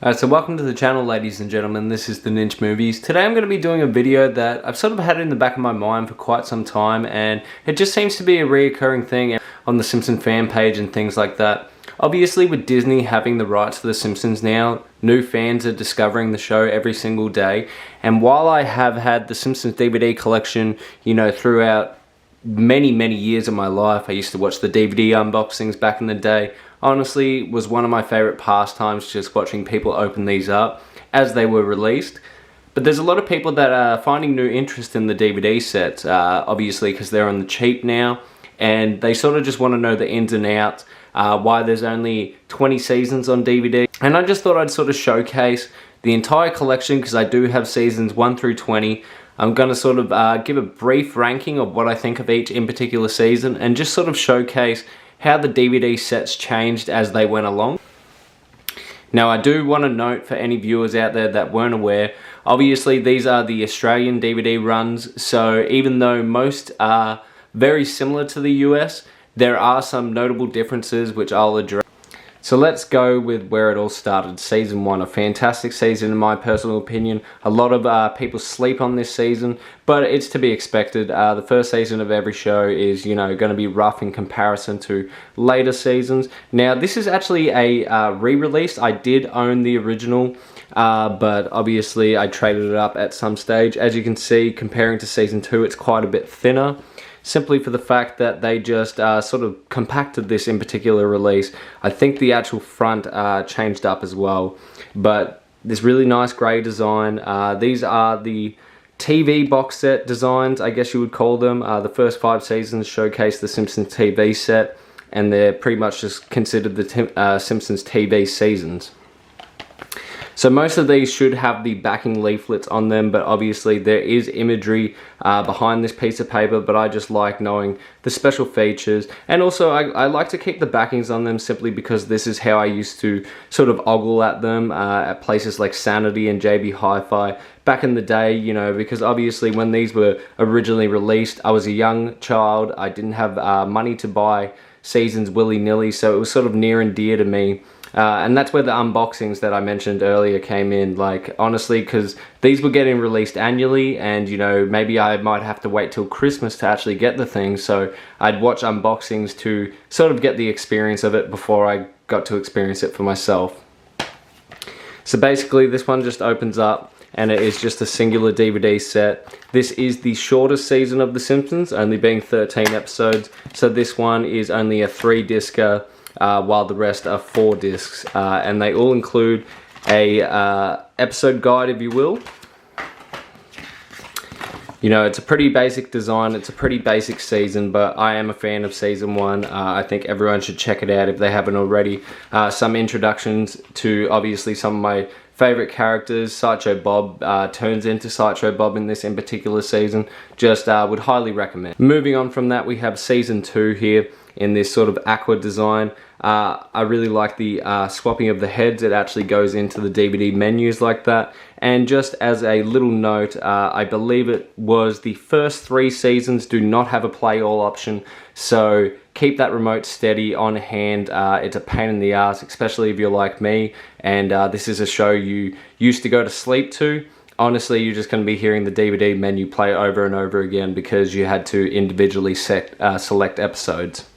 So welcome to the channel, ladies and gentlemen. This is the Ninch Movies. Today I'm going to be doing a video that I've sort of had in the back of my mind for quite some time, and it just seems to be a reoccurring thing on the Simpsons fan page and things like that. Obviously, with Disney having the rights to The Simpsons now, new fans are discovering the show every single day. And while I have had the Simpsons DVD collection, throughout many years of my life, I used to watch the DVD unboxings back in the day. Honestly, was one of my favorite pastimes, just watching people open these up as they were released. But there's a lot of people that are finding new interest in the DVD sets, obviously because they're on the cheap now, and they sort of just want to know the ins and outs, why there's only 20 seasons on DVD. And I just thought I'd sort of showcase the entire collection, because I do have seasons 1 through 20. I'm going to sort of give a brief ranking of what I think of each in particular season, and just sort of showcase how the DVD sets changed as they went along. Now, I do want to note for any viewers out there that weren't aware, obviously these are the Australian DVD runs, so even though most are very similar to the US, there are some notable differences which I'll address. So let's go with where it all started. Season 1, a fantastic season in my personal opinion. A lot of people sleep on this season, but it's to be expected. The first season of every show is, going to be rough in comparison to later seasons. Now, this is actually a re-release. I did own the original, but obviously I traded it up at some stage. As you can see, comparing to season 2, it's quite a bit thinner, simply for the fact that they just sort of compacted this in particular release. I think the actual front changed up as well, but this really nice grey design. These are the TV box set designs, I guess you would call them. The first 5 seasons showcase the Simpsons TV set, and they're pretty much just considered the Simpsons TV seasons. So most of these should have the backing leaflets on them, but obviously there is imagery behind this piece of paper, but I just like knowing the special features. And also I like to keep the backings on them simply because this is how I used to sort of ogle at them at places like Sanity and JB Hi-Fi back in the day, because obviously when these were originally released, I was a young child. I didn't have money to buy seasons willy-nilly, so it was sort of near and dear to me. And that's where the unboxings that I mentioned earlier came in, like, honestly, because these were getting released annually, and maybe I might have to wait till Christmas to actually get the thing, so I'd watch unboxings to sort of get the experience of it before I got to experience it for myself. So basically this one just opens up, and it is just a singular DVD set. This is the shortest season of The Simpsons, only being 13 episodes, so this one is only a 3-discer, while the rest are 4 discs, and they all include a episode guide, if you will. It's a pretty basic design, it's a pretty basic season, but I am a fan of season 1. I think everyone should check it out if they haven't already. Some introductions to obviously some of my favorite characters. Sideshow Bob turns into Sideshow Bob in this in particular season. Just would highly recommend. Moving on from that, we have season 2 here in this sort of aqua design. I really like the swapping of the heads. It actually goes into the DVD menus like that. And just as a little note, I believe it was the first 3 seasons do not have a play all option, so keep that remote steady on hand. It's a pain in the ass, especially if you're like me, and this is a show you used to go to sleep to. Honestly, you're just going to be hearing the DVD menu play over and over again because you had to individually select episodes.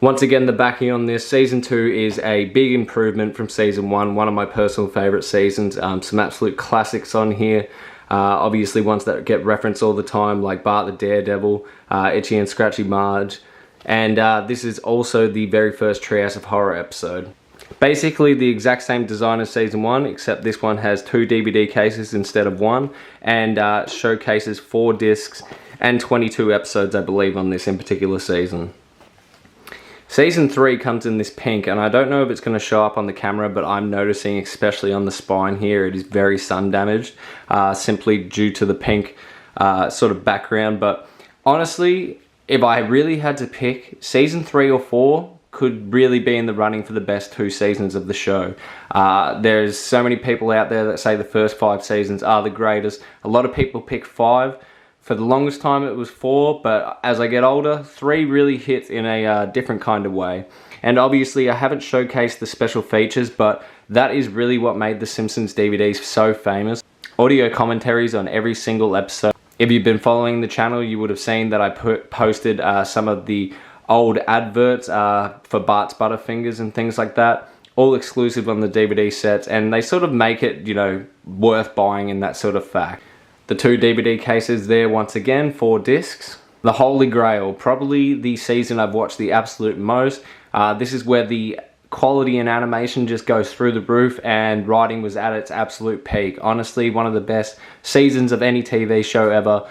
Once again, the backing on this, season 2 is a big improvement from season 1, one of my personal favorite seasons. Some absolute classics on here. Obviously ones that get referenced all the time, like Bart the Daredevil, Itchy and Scratchy Marge, and this is also the very first Treehouse of Horror episode. Basically the exact same design as season 1, except this one has 2 DVD cases instead of 1, and showcases 4 discs and 22 episodes, I believe, on this in particular season. Season 3 comes in this pink, and I don't know if it's going to show up on the camera, but I'm noticing, especially on the spine here, it is very sun damaged, simply due to the pink sort of background. But honestly, if I really had to pick, season 3 or 4 could really be in the running for the best 2 seasons of the show. There's so many people out there that say the first 5 seasons are the greatest. A lot of people pick 5. For the longest time it was 4, but as I get older, 3 really hits in a different kind of way. And obviously I haven't showcased the special features, but That is really what made the Simpsons DVDs so famous. Audio commentaries on every single episode. If you've been following the channel, you would have seen that I posted some of the old adverts for Bart's Butterfingers and things like that, all exclusive on the DVD sets, and they sort of make it, you know, worth buying in that sort of fact. The 2 DVD cases there, once again, 4 discs. The Holy Grail, probably the season I've watched the absolute most. This is where the quality and animation just goes through the roof, and writing was at its absolute peak. Honestly, one of the best seasons of any TV show ever.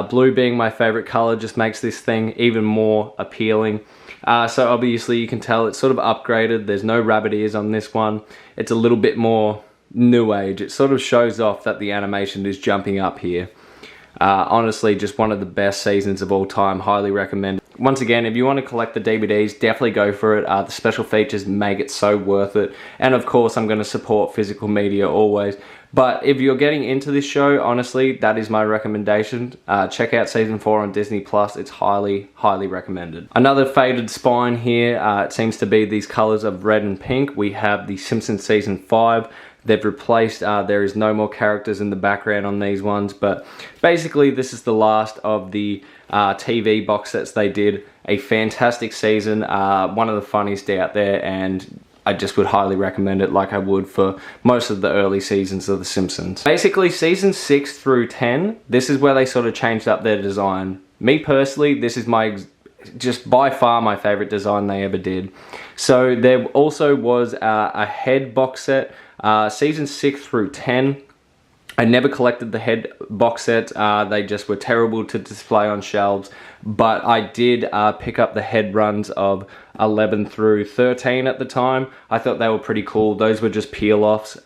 Blue being my favorite color just makes this thing even more appealing. So obviously you can tell it's sort of upgraded. There's no rabbit ears on this one. It's a little bit more new age. It sort of shows off that the animation is jumping up here. Honestly, just one of the best seasons of all time. Highly recommend. Once again, if you want to collect the DVDs, definitely go for it. The special features make it so worth it. And of course, I'm going to support physical media always. But if you're getting into this show, honestly, that is my recommendation. Check out season 4 on Disney+. It's highly, highly recommended. Another faded spine here. It seems to be these colors of red and pink. We have the Simpsons season 5. They've replaced, there is no more characters in the background on these ones, but basically this is the last of the TV box sets they did. A fantastic season, one of the funniest out there, and I just would highly recommend it like I would for most of the early seasons of The Simpsons. Basically season 6 through 10, this is where they sort of changed up their design. Me personally, this is just by far my favorite design they ever did. So there also was a head box set. Season 6 through 10, I never collected the head box set. They just were terrible to display on shelves, but I did pick up the head runs of 11 through 13 at the time. I thought they were pretty cool. Those were just peel-offs.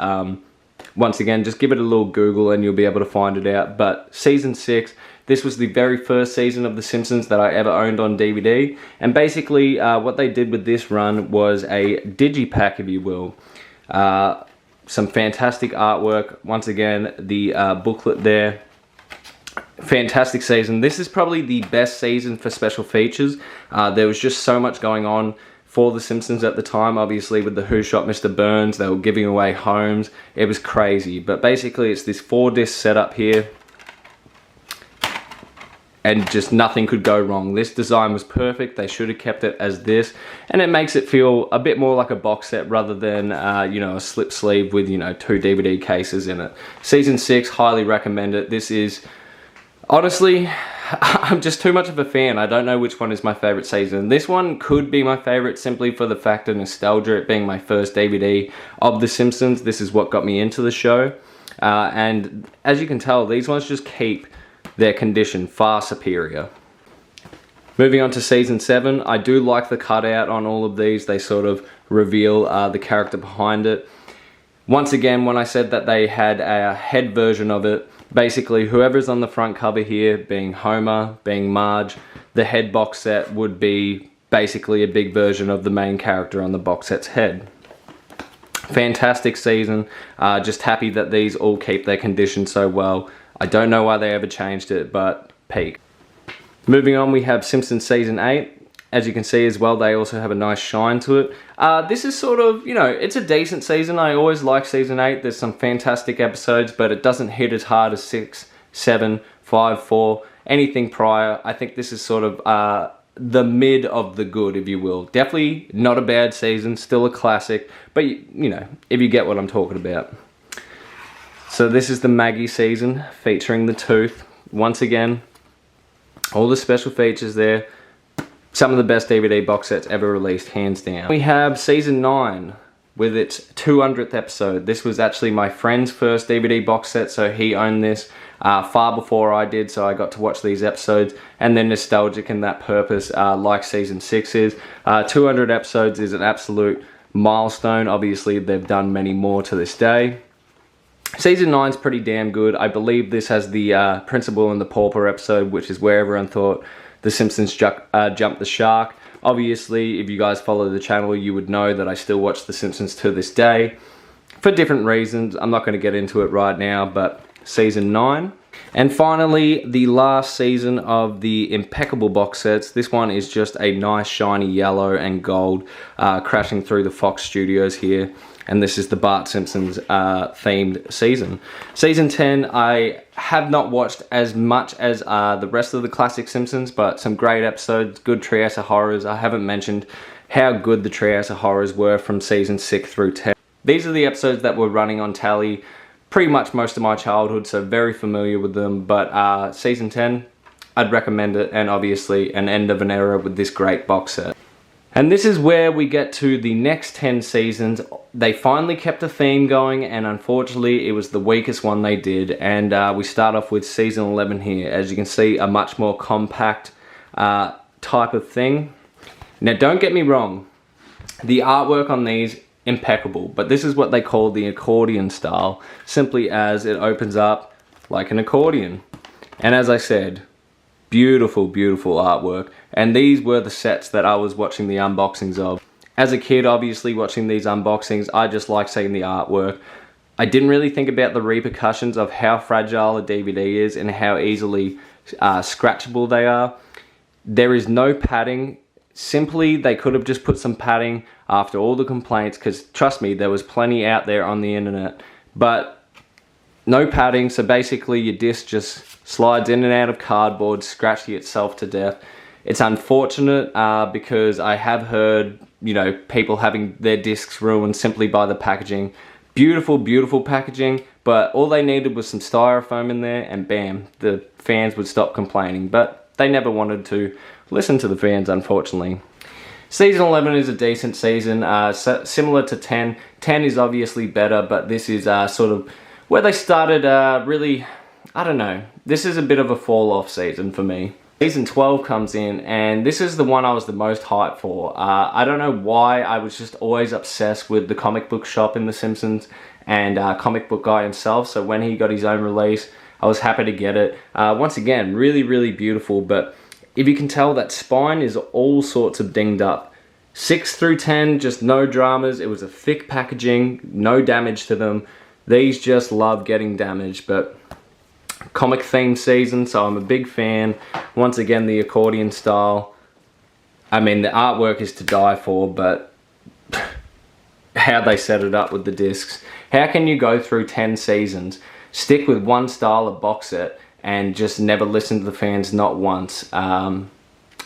Once again, just give it a little Google and you'll be able to find it out. But season 6, this was the very first season of The Simpsons that I ever owned on DVD. And basically what they did with this run was a digipack, if you will. Some fantastic artwork. Once again, the booklet there. Fantastic season. This is probably the best season for special features. There was just so much going on for The Simpsons at the time. Obviously with the Who Shot Mr. Burns, they were giving away homes. It was crazy. But basically it's this 4-disc setup here. And just nothing could go wrong. This design was perfect. They should have kept it as this, and it makes it feel a bit more like a box set rather than you know, a slip sleeve with, you know, 2 DVD cases in it. Season 6, highly recommend it. This is honestly, I'm just too much of a fan. I don't know which one is my favorite season. This one could be my favorite simply for the fact of nostalgia, it being my first DVD of The Simpsons. This is what got me into the show, and as you can tell, these ones just keep their condition far superior. Moving on to season 7, I do like the cutout on all of these. They sort of reveal the character behind it. Once again, when I said that they had a head version of it, basically whoever's on the front cover here, being Homer, being Marge, the head box set would be basically a big version of the main character on the box set's head. Fantastic season. Just happy that these all keep their condition so well. I don't know why they ever changed it, but peak. Moving on, we have Simpsons Season 8. As you can see as well, they also have a nice shine to it. This is sort of, you know, it's a decent season. I always like Season 8. There's some fantastic episodes, but it doesn't hit as hard as 6, 7, 5, 4, anything prior. I think this is sort of the mid of the good, if you will. Definitely not a bad season, still a classic, but you know, if you get what I'm talking about. So this is the Maggie season, featuring the tooth. Once again, all the special features there. Some of the best DVD box sets ever released, hands down. We have season 9 with its 200th episode. This was actually my friend's first DVD box set, so he owned this far before I did, so I got to watch these episodes, and they're nostalgic in that purpose, like season 6 is. 200 episodes is an absolute milestone. Obviously, they've done many more to this day. Season 9 is pretty damn good. I believe this has the Principal and the Pauper episode, which is where everyone thought The Simpsons jumped the shark. Obviously, if you guys follow the channel, you would know that I still watch The Simpsons to this day. For different reasons, I'm not going to get into it right now, but Season 9. And finally, the last season of the impeccable box sets. This one is just a nice shiny yellow and gold crashing through the Fox studios here. and this is the Bart Simpsons themed season. Season 10, I have not watched as much as the rest of the classic Simpsons, but some great episodes, good Treehouse of Horrors. I haven't mentioned how good the Treehouse of Horrors were from season 6 through 10. These are the episodes that were running on tally pretty much most of my childhood, so very familiar with them. But season 10, I'd recommend it, and obviously an end of an era with this great box set. And this is where we get to the next 10 seasons. They finally kept a theme going, and unfortunately it was the weakest one they did. And we start off with season 11 here. As you can see, a much more compact type of thing. Now don't get me wrong, the artwork on these, impeccable, but this is what they call the accordion style, simply as it opens up like an accordion. And as I said, beautiful, beautiful artwork. And these were the sets that I was watching the unboxings of. As a kid, obviously, watching these unboxings, I just like seeing the artwork. I didn't really think about the repercussions of how fragile a DVD is and how easily scratchable they are. There is no padding. Simply, they could have just put some padding after all the complaints, because trust me, there was plenty out there on the internet. But no padding, so basically your disc just slides in and out of cardboard, scratching itself to death. It's unfortunate because I have heard, you know, people having their discs ruined simply by the packaging. Beautiful, beautiful packaging, but all they needed was some styrofoam in there and bam, the fans would stop complaining. But they never wanted to listen to the fans, unfortunately. Season 11 is a decent season, similar to 10. 10 is obviously better, but this is sort of where they started really, I don't know. This is a bit of a fall-off season for me. Season 12 comes in, and this is the one I was the most hyped for. I don't know why, I was just always obsessed with the comic book shop in The Simpsons and comic book guy himself, so when he got his own release, I was happy to get it. Once again, really, really beautiful, but if you can tell, that spine is all sorts of dinged up. 6 through 10, just no dramas. It was a thick packaging, no damage to them. These just love getting damaged, but comic themed season, so I'm a big fan. Once again, the accordion style. I mean, the artwork is to die for, but how they set it up with the discs. How can you go through 10 seasons, stick with one style of box set, and just never listen to the fans, not once? Yeah,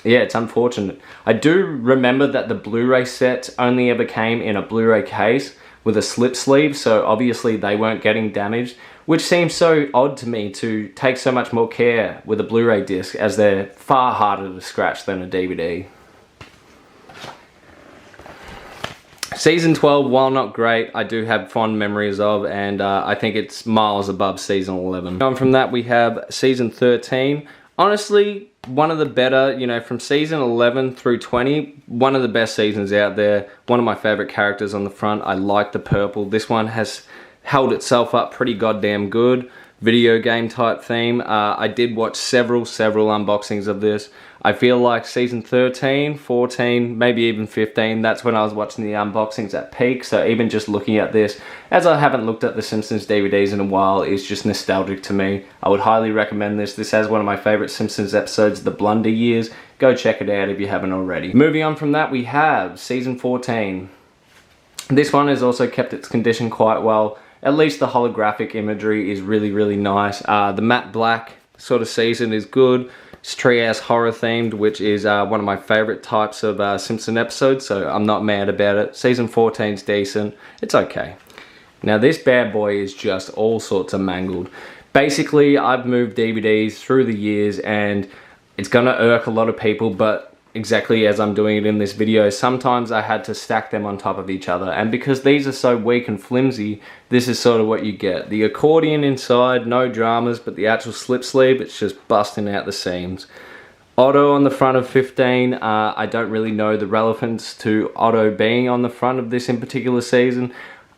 it's unfortunate. I do remember that the Blu-ray sets only ever came in a Blu-ray case with a slip sleeve, so obviously they weren't getting damaged, which seems so odd to me, to take so much more care with a Blu-ray disc, as they're far harder to scratch than a DVD. Season 12, while not great, I do have fond memories of, and I think it's miles above season 11. Going from that, we have season 13. Honestly, one of the better, you know, from season 11 through 20, one of the best seasons out there. One of my favorite characters on the front. I like the purple. This one has held itself up pretty goddamn good. Video game type theme. I did watch several unboxings of this. I feel like season 13, 14, maybe even 15, that's when I was watching the unboxings at peak. So even just looking at this, as I haven't looked at the Simpsons DVDs in a while, is just nostalgic to me. I would highly recommend this. This has one of my favorite Simpsons episodes, The Blunder Years. Go check it out if you haven't already. Moving on from that, we have season 14. This one has also kept its condition quite well. At least the holographic imagery is really, really nice. The matte black sort of season is good. It's Treehouse horror themed, which is one of my favorite types of Simpson episodes, so I'm not mad about it. Season 14's decent. It's okay. Now this bad boy is just all sorts of mangled. Basically, I've moved DVDs through the years, and it's gonna irk a lot of people, but exactly as I'm doing it in this video, sometimes I had to stack them on top of each other, and because these are so weak and flimsy, this is sort of what you get. The accordion inside, no dramas, but the actual slip sleeve, it's just busting out the seams. Otto on the front of 15, I don't really know the relevance to Otto being on the front of this in particular season.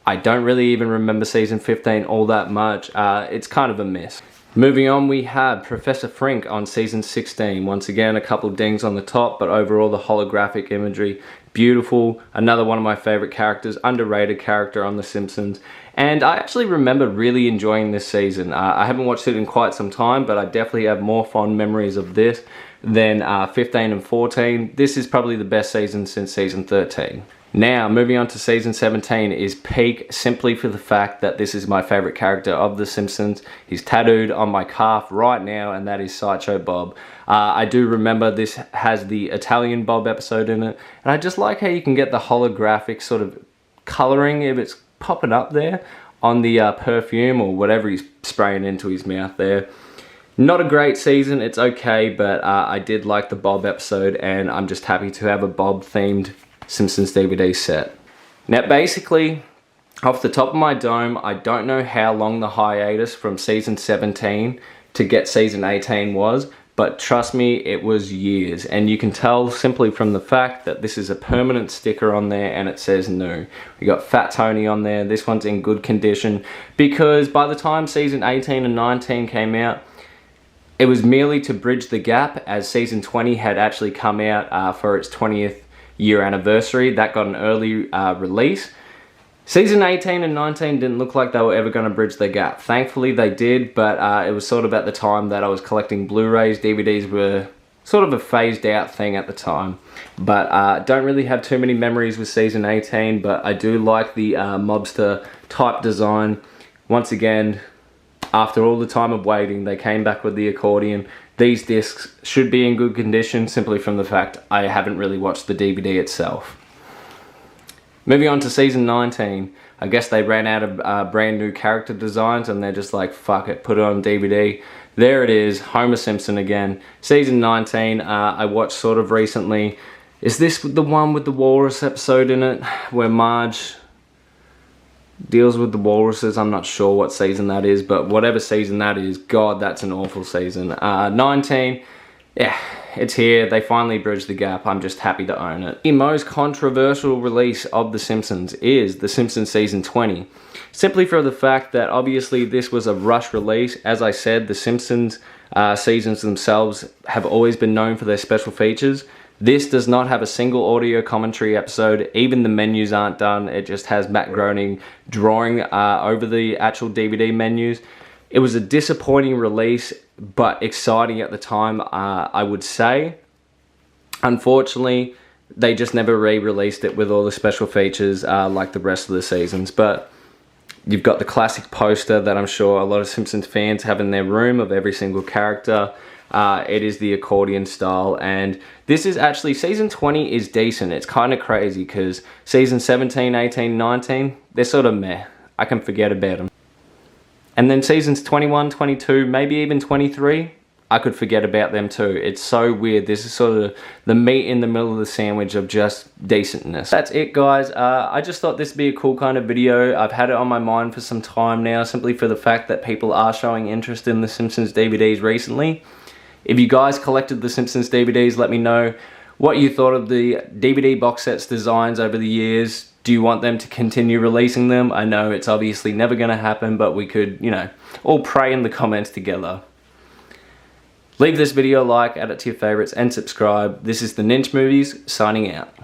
I don't really even remember season 15 all that much. It's kind of a mess. Moving on, we have Professor Frink on season 16. Once again, a couple of dings on the top, but overall the holographic imagery, beautiful. Another one of my favorite characters, underrated character on The Simpsons. And I actually remember really enjoying this season. I haven't watched it in quite some time, but I definitely have more fond memories of this than 15 and 14. This is probably the best season since season 13. Now, moving on to season 17 is peak simply for the fact that this is my favorite character of The Simpsons. He's tattooed on my calf right now, and that is Sideshow Bob. I do remember this has the Italian Bob episode in it, and I just like how you can get the holographic sort of coloring if it's popping up there on the perfume or whatever he's spraying into his mouth there. Not a great season, it's okay, but I did like the Bob episode, and I'm just happy to have a Bob themed Simpsons DVD set. Now basically, off the top of my dome, I don't know how long the hiatus from season 17 to get season 18 was, but trust me, it was years. And you can tell simply from the fact that this is a permanent sticker on there and it says new. We got Fat Tony on there. This one's in good condition because by the time season 18 and 19 came out, it was merely to bridge the gap, as season 20 had actually come out for its 20th year anniversary. That got an early release. Season 18 and 19 didn't look like they were ever going to bridge the gap. Thankfully they did, but it was sort of at the time that I was collecting Blu-rays. DVDs were sort of a phased out thing at the time. But don't really have too many memories with season 18, but I do like the mobster type design. Once again, after all the time of waiting, they came back with the accordion. These discs should be in good condition simply from the fact I haven't really watched the DVD itself. Moving on to season 19, I guess they ran out of brand new character designs and they're just like, fuck it, put it on DVD. There it is, Homer Simpson again. Season 19, I watched sort of recently. Is this the one with the walrus episode in it, where Marge deals with the walruses? I'm not sure what season that is, but whatever season that is, God, that's an awful season. 19, yeah, it's here. They finally bridged the gap. I'm just happy to own it. The most controversial release of The Simpsons is The Simpsons Season 20. Simply for the fact that obviously this was a rush release. As I said, The Simpsons seasons themselves have always been known for their special features. This does not have a single audio commentary episode. Even the menus aren't done. It just has Matt Groening drawing over the actual DVD menus. It was a disappointing release, but exciting at the time, I would say. Unfortunately, they just never re-released it with all the special features like the rest of the seasons. But you've got the classic poster that I'm sure a lot of Simpsons fans have in their room of every single character. It is the accordion style, and this is actually, season 20 is decent. It's kind of crazy because season 17, 18, 19, they're sort of meh. I can forget about them. And then seasons 21, 22, maybe even 23, I could forget about them too. It's so weird. This is sort of the meat in the middle of the sandwich of just decentness. That's it, guys. I just thought this would be a cool kind of video. I've had it on my mind for some time now, simply for the fact that people are showing interest in the Simpsons DVDs recently. If you guys collected the Simpsons DVDs, let me know what you thought of the DVD box sets designs over the years. Do you want them to continue releasing them? I know it's obviously never going to happen, but we could, you know, all pray in the comments together. Leave this video a like, add it to your favorites, and subscribe. This is the Ninch Movies, signing out.